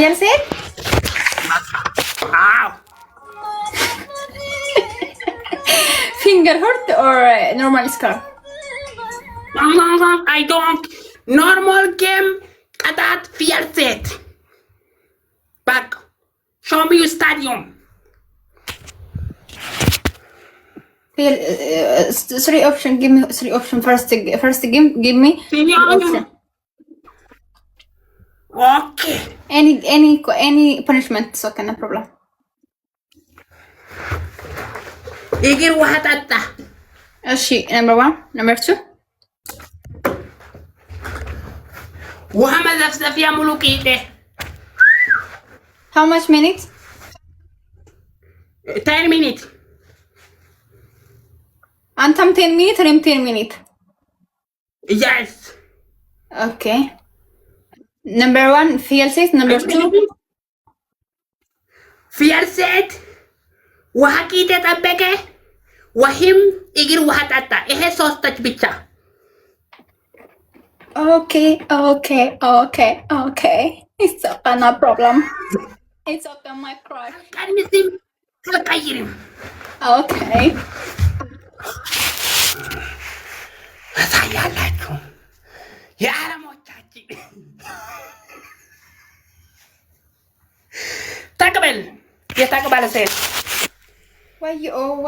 Fiel said? Ow. Finger hurt or normal scar? I don't. Normal game. That Fiel said. Back. Show me your stadium. Fiel, three option. Give me three option. First game. Give me three option. Okay. Any punishment. So okay, no problem. Igir wahatata. She number one. Number two. Wahama zafzafia mulukite. How much minutes? 10 minutes. Antam 10 minutes or 10 minutes? Yes. Okay. Number one, Fiel says. Number two. Fiel said. Wahakite tabeke. Wahim igir wahatata. Ehe sostach bicha. Okay. It's okay, no problem. It's okay, my crush. Can you see? Kakayirim. Okay. Sayalakum. Ya mochachi. Takabel. Ya takabel said. Why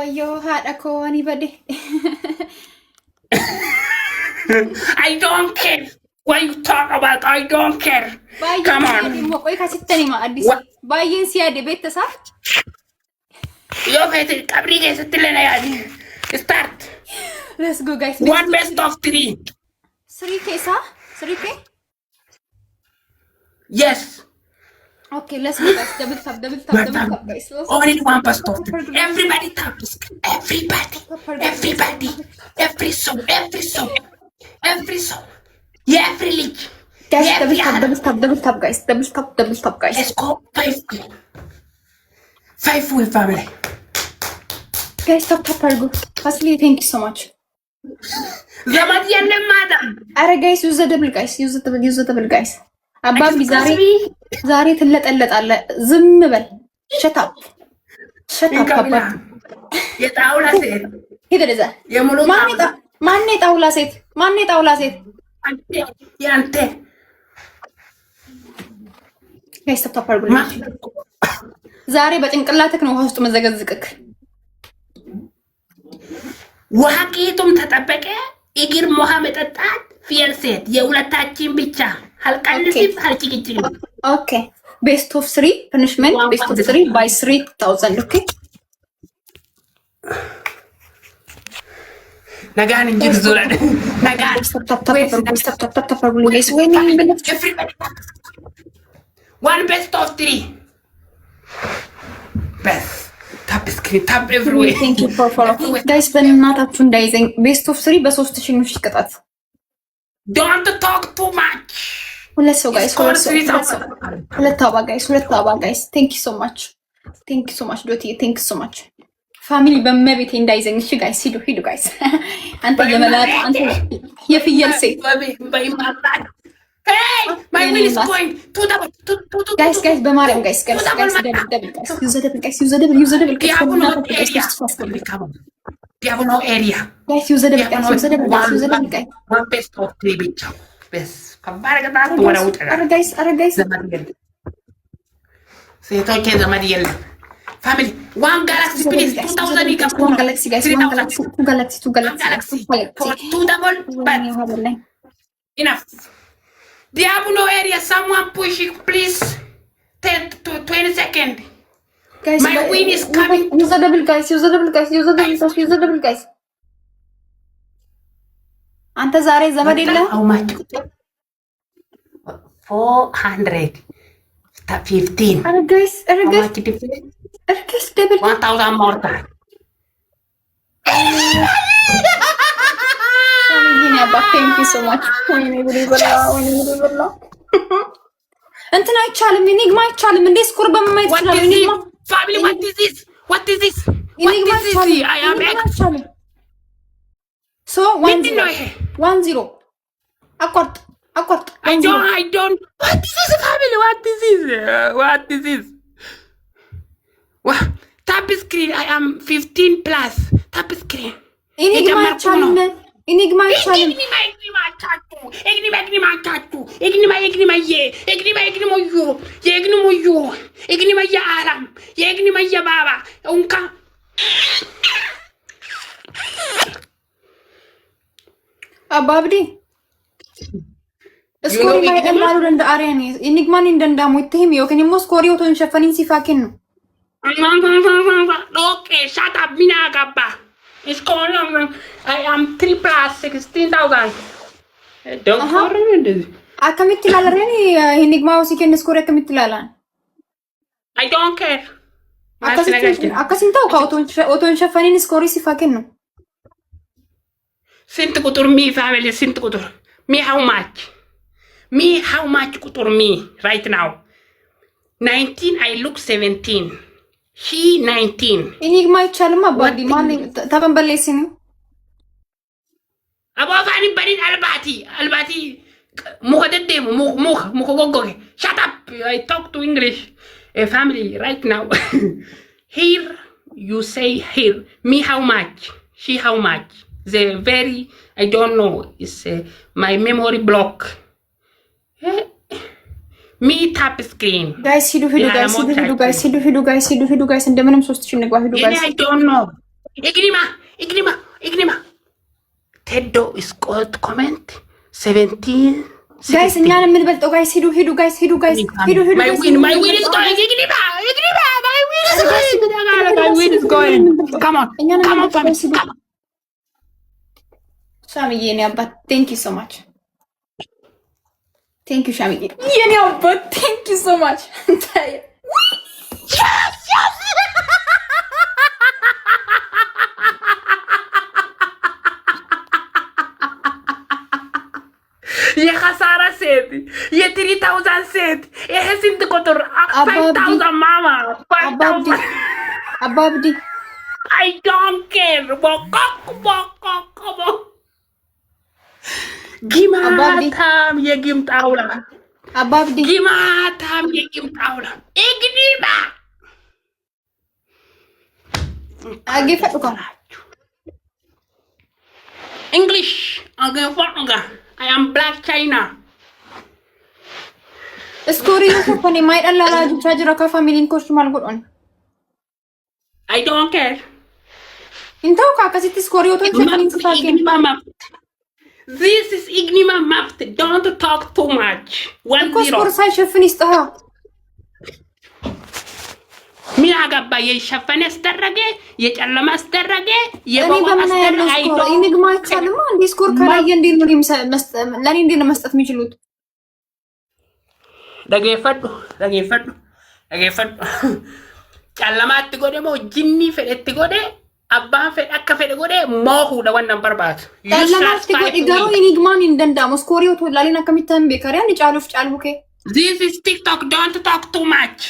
you had a call anybody? I don't care what you talk about. I don't care. Come on. Bayin siya debate sa? Yo kaya kabri kaya sa tila na yan. Start. Let's go guys. One best of 3. 3K sa? 3K? Yes. Okay, let's go guys. Double tap guys. Only one best of 3. Everybody tap. Everybody. Every song. Yeah, every league. Guys, double tap guys. Double tap guys. Let's go 5 with family. Guys, tap argo. Firstly, thank you so much. Zaman yalle madam. Alright guys, use the double guys. አባቢ ዛሬ ትለጠለጣለ ዝም በል shut up አባቢ የጣውላ ሴት ሄደዛ ማን የጣውላ ሴት ያንተ ጋይስ ተጣጣ ዛሬ በጭንቅላትክ ነው ውስጥ መዘገዝቅክ ዋቂቱም ተጠበቀ እግር ሞሃ መጠጣት ፊል ሴት የሁለታችን ብቻ halkanisi halchikichi. Okay. Best of 3 punishment. Best of 3 by 3,000. Okay. Nagan injil zulan. Nagan. Stop. Guys, everybody. One best of 3. Best. Tap screen. Tap everywhere. Thank you for following. Guys, በእናታችሁ እንዳይዘኝ best of 3 በ3000 ነው ሽቀጣት. Don't talk too much. ሁለት ሰው ጋይስ ሁለት አባ ጋይስ thank you so much ዶቲ thank you so much ፋሚሊ በመቤቴ እንዳይዘኝ እሺ ጋይስ ሂዱ ጋይስ አንተ የመላጥ አንተ የፍየል ሴት hey my wheel is going to the guys በማርያም guys use the double Diabono area guys use the double guys one best of 3 ብቻ best ከባድ ቅጣት ወደ ውጭ ኧረ ጋይስ ሴቶች ዘመድ የለም ፋሚሊ ዋን ጋላክሲ ፕሊዝ 2000 ይገባ ዋን ጋላክሲ ጋይስ two galaxy for 2 double but enough Diablo area someone push it please 10 to 20 seconds guys my win is coming use the double guys አንተ ዛሬ ዘመድ የለም how much 415 guys double 1000 more time thank you so much እንትን አይቻልም ኢኒግማ አይቻልም እንዴ ስኮር በማይት ይችላል ኢኒግማ family what is this I am so 1-0 አቋርጥ አቋርጥ። I don't. What is this family? What is this? What is this? What? Tap screen. I am 15 plus. Tap screen. Enigma channel. Enigma channel. Enigma ya Aram. Enigma ya Baba. Unka. Ababdi. ስኮሪ ላይ ደላሉ እንደ አሪያኔ ኢኒግማን እንደንዳሙ ይተህም ይወከኝ ሞ ስኮሪ ወቶን ሸፈኒን ሲፋኪን ነው Okay, shut up, mina gabba. It's going on. I am 3 plus 16,000. Don't worry with this. አከሚት ላለረኒ ኢኒግማው ሲከን ስኮሪ አከሚት ላላን I don't care. አከሲንታው ወቶን ሸፈኒን ስኮሪ ሲፋኪን ነው ስንት ቁጥር ሚ ፋሚሊ ስንት ቁጥር ሚ how much ቁጥር ሚ right now 19 I look 17 he 19 ኢኒግማ ይቻልማ ባዲ ማን ተቀንበለሲ ነው አባፋኒ በሪን አልባቲ ሙኸደደ ሙኸጎጎ shut up I talk to English a family right now here you say here me how much she how much the very I don't know is my memory block me tap screen guys hidu guys እንደምንም 3000 ንግባ ሂዱ guys I don't know ignima Teddo is got comment 17 guys እኛን የምንበልጠው guys hidu guys my win is going ignima my win is going come on Shami yeni abba thank you so much Thank you, Shami. Yeni abba, thank you so much. Yes! يا خسارة سيدي يا 3000 سيد يا حسين تقدر 5000 ماما 5000 Ababdi. I don't care. Bokok. Gimatam ya gim taula. Ababdi. Gimatam ya gim taula. Ignima. Agi fatuka. English. Agi fatuka. I am Black China. Skori yo fani mai alla la jajra ka family ko shumal godon. I don't care. Intaw ka kasi skori yo to fani sifakin. This is Ignima mapped. Don't talk too much. 1-0. Skor sai shafni istaha. Mina gabba ye shafani astarrage, ye challama astarrage, ye bawa astarrage. I don't. Enigma chalma andi skor karaye ndi no lani ndi no መስጠት የሚችሉት dageeffadhu callamaatti godhe moo jinni fedhetti godhe abbaan fedhe akka fedhe godhe moohuudha wannan barbaadu callamaatti godhe garuu enigmaan hin danda'amu skoorii otoo ilaalin akkamittaan beekare ani caaluuf caalbuke this is TikTok don't talk too much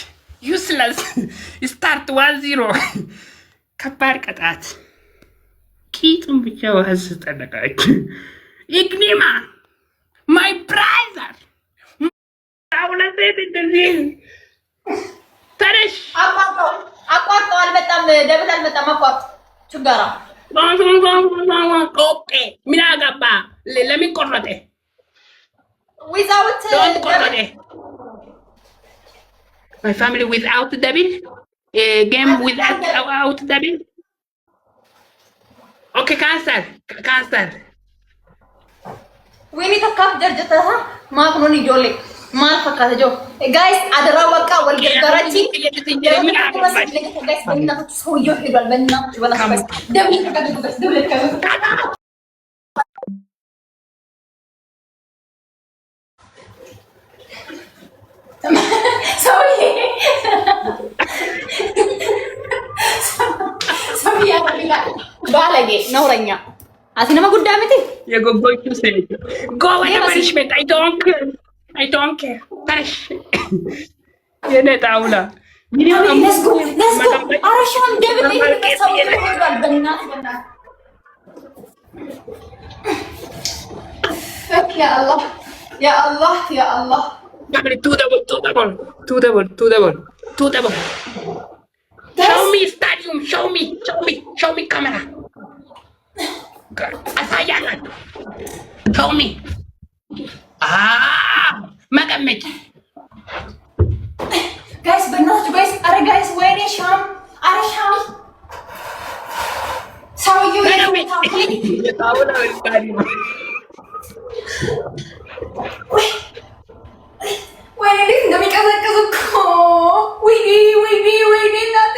useless start 1-0 ከባድ ቅጣት ቂጥም ብቻ ዋስ ተጠቃች Ignima my brother አውላ ሴት እንደዚህ ተረሽ አቋርጦ አልመጣም ደብል አልመጣም አቋርጦ ችጋራ ኦኬ ምን አገባ ለምን ቆረጠ without my family without double game without double okay cancel we need to cap jarjata ha ma kunoni jole mal fakata jo guys adara waqa wal gargarachi guys benna so yo hedal benna wala guys debli sorry ya balage nauranya asina guddamati ya goggochu say go away punishment I don't care tash yene taula let's go arashan devil benna ya allah يا الله يا الله. Family, two double, two double, two double, two double, two double. Show me stadium, show me, show me, show me camera. Asayangan. Show me. መቀመጫ ጋይስ በእናትህ ጋይስ፣ አረ ጋይስ ወይኔ ሻም፣ አረ ሻም ሰውዬው ወይኔ እንዴት እንደሚቀዘቅዝ እኮ ወይኔ ወይኔ ወይኔ እናቴ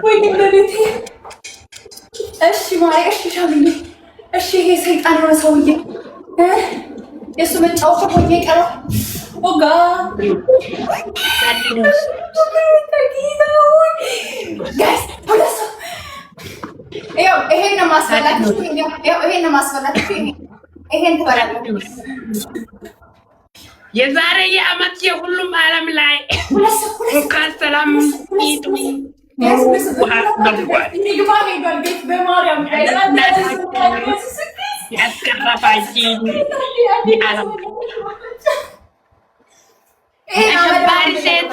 ወይኔ ለቤቴ። እሺ ማሪ፣ እሺ ሻምዬ፣ እሺ ይሄ ሰይጣን የሆነ ሰውዬ የእሱ መጫወቻ ሆኜ ቀረው። ኦጋ ጋይስ ሁለት ሰው ይሄን ነው ማስበላችሁ፣ ይሄን ነው ማስበላችሁ። ይሄን ትበላለህ። የዛሬ የዓመት የሁሉም ዓለም ላይ እንኳን ሰላም ኢዱ ያስገረፋችን አሸባሪ ሴት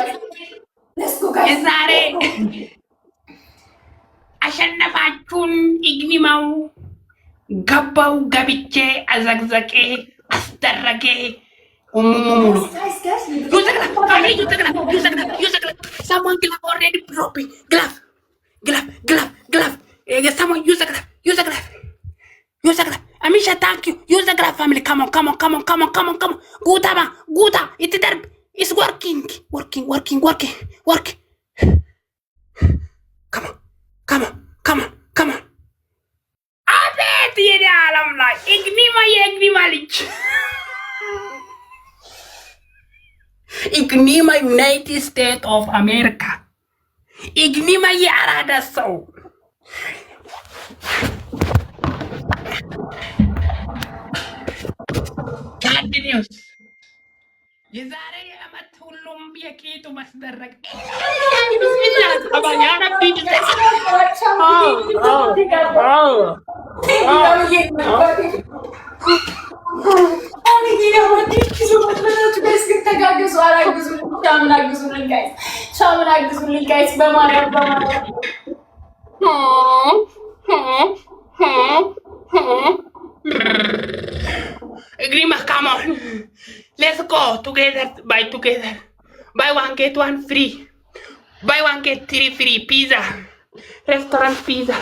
የዛሬ አሸነፋችሁን። ኢግኒማው ገባው ገብቼ አዘግዘቄ አስደረጌ ሙሉ someone glove already broke me. Glove. Someone use the glove. Amisha, thank you. Use the glove, family. Come on. Guta. It's there. It's working. Come on. Abet yedi alam la. Ignima lich. Ignima United States of America. Ignima Yarada so. Bad news. Yezare amat hulum biakitu masdarak. Bismillah. Abang ya Rabbi. ሻምን አግዙልኝ ጋይስ በማርያም Agrima, come on. Let's go together. Buy one get one free. Buy one get three free. Pizza. Restaurant pizza.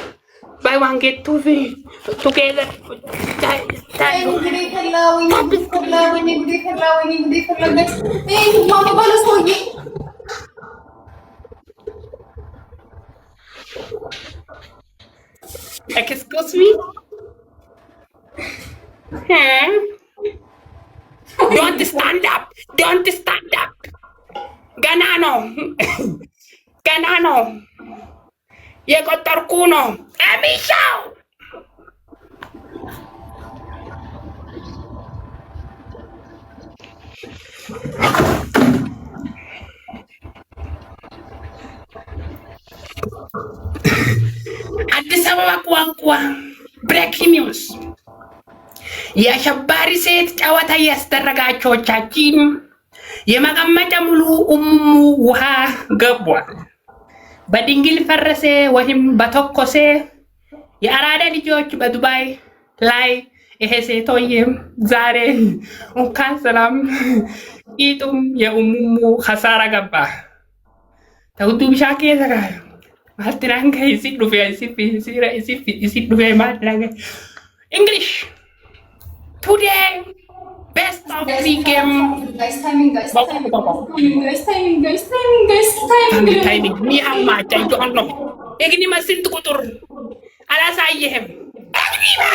Buy one get two free. Together. Excuse me? Don't stand up. Ganano. Yego torcuno. Amisha. አዲስ አበባ ቋንቋ ብሬኪንግ ኒውስ። የአሸባሪ ሴት ጨዋታ ያስደረጋቾቻችን የመቀመጫ ሙሉ ውሃ ገቧል። በድንግል ፈረሰ ወይም በተኮሰ የአራዳ ልጆች በዱባይ ላይ ይሄ ሴቶዬም ዛሬ እንኳን ሰላም ኢጡም የኡሙሙ ኸሳራ ገባ ተውዱ ቢሻኬ ተጋር ማልትራንከ ይሲ ዱፊያ ይሲ ዱፊያ ማድራገ English today best of the game timing ni amma tay do onno egni ma sintu ko tur ala sayhem egni ma